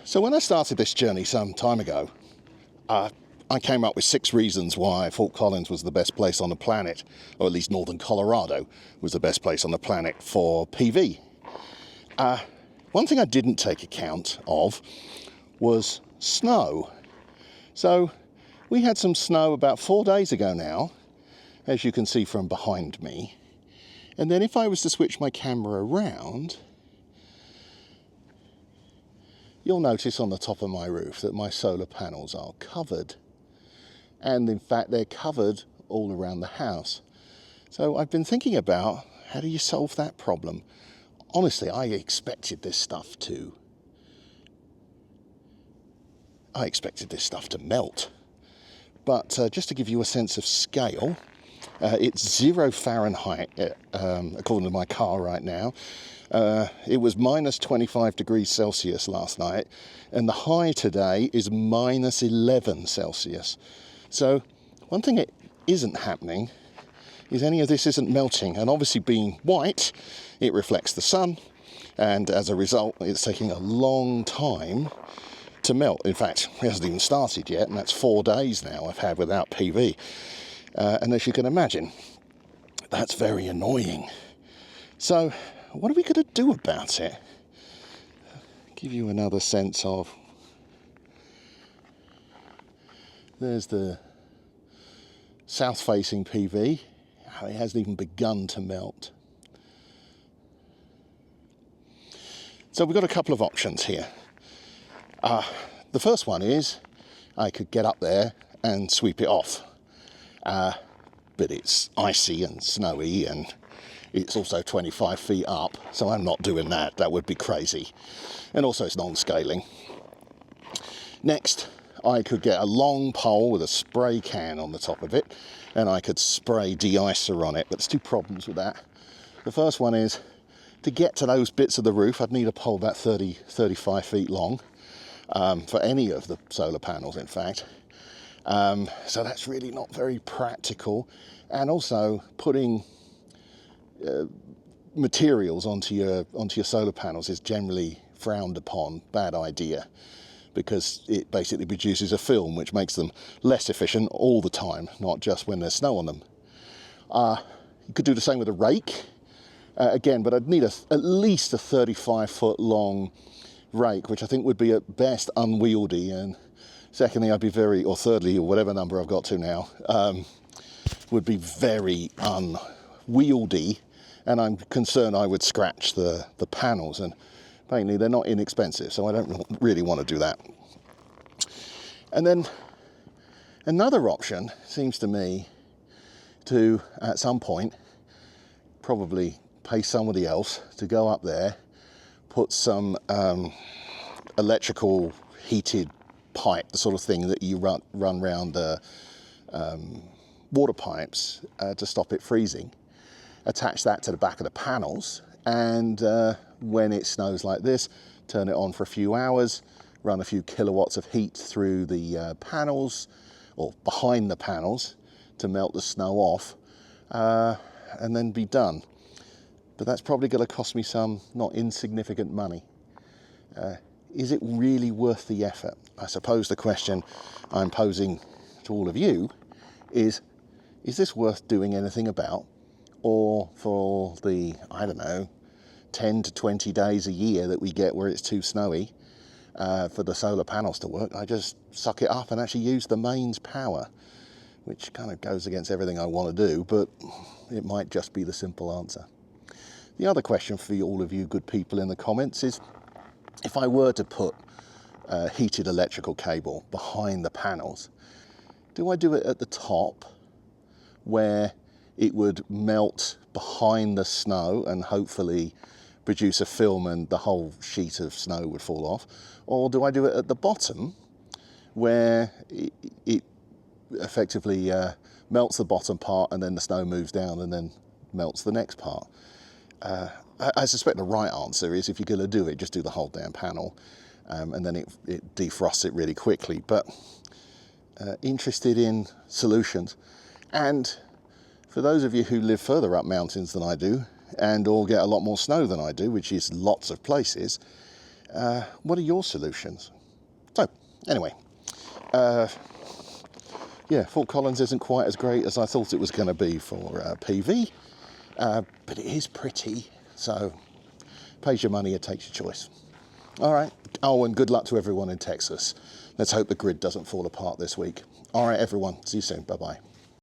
So when I started this journey some time ago, I came up with 6 reasons why Fort Collins was the best place on the planet, or at least northern Colorado was the best place on the planet for PV. One thing I didn't take account of was snow. So we had some snow about 4 days ago now, as you can see from behind me. And then if I was to switch my camera around, you'll notice on the top of my roof that my solar panels are covered. And in fact, they're covered all around the house. So I've been thinking about, how do you solve that problem? Honestly, I expected this stuff to melt. But just to give you a sense of scale, it's 0 Fahrenheit, according to my car right now. It was minus 25 degrees Celsius last night, and the high today is minus 11 Celsius. So one thing that isn't happening is any of this isn't melting, and obviously being white, it reflects the sun, and as a result, it's taking a long time to melt. In fact, it hasn't even started yet, and that's 4 days now I've had without PV. And as you can imagine, that's very annoying. So what are we going to do about it? Give you another sense of, there's the south-facing PV. It hasn't even begun to melt. So we've got a couple of options here. The first one is I could get up there and sweep it off. But it's icy and snowy, and it's also 25 feet up, so I'm not doing that. That would be crazy. And also it's non-scaling. Next, I could get a long pole with a spray can on the top of it, and I could spray de-icer on it. But there's 2 problems with that. The first one is, to get to those bits of the roof, I'd need a pole about 35 feet long, for any of the solar panels, in fact. So that's really not very practical. And also putting materials onto your solar panels is generally frowned upon, bad idea, because it basically produces a film which makes them less efficient all the time, not just when there's snow on them. You could do the same with a rake, again, but I'd need at least a 35-foot long rake, which I think would be at best unwieldy, and secondly, or thirdly, or whatever number I've got to now, would be very unwieldy, and I'm concerned I would scratch the panels, and apparently they're not inexpensive, so I don't really want to do that. And then another option seems to me to, at some point, probably pay somebody else to go up there, put some electrical heated pipe, the sort of thing that you run round water pipes to stop it freezing, attach that to the back of the panels, and when it snows like this, turn it on for a few hours, run a few kilowatts of heat through the panels, or behind the panels, to melt the snow off, and then be done. But that's probably going to cost me some not insignificant money. Is it really worth the effort? I suppose the question I'm posing to all of you is this worth doing anything about? Or for the, I don't know, 10 to 20 days a year that we get where it's too snowy, for the solar panels to work, I just suck it up and actually use the mains power, which kind of goes against everything I want to do, but it might just be the simple answer. The other question for all of you good people in the comments is, if I were to put heated electrical cable behind the panels, do I do it at the top where it would melt behind the snow and hopefully produce a film and the whole sheet of snow would fall off? Or do I do it at the bottom where it effectively melts the bottom part and then the snow moves down and then melts the next part? I suspect the right answer is, if you're going to do it, just do the whole damn panel, and then it defrosts it really quickly. But interested in solutions. And for those of you who live further up mountains than I do, and or get a lot more snow than I do, which is lots of places, what are your solutions? Anyway, yeah, Fort Collins isn't quite as great as I thought it was going to be for PV, but it is pretty, so pays your money, it takes your choice. All right. Oh, and good luck to everyone in Texas. Let's hope the grid doesn't fall apart this week. All right, everyone. See you soon. Bye-bye.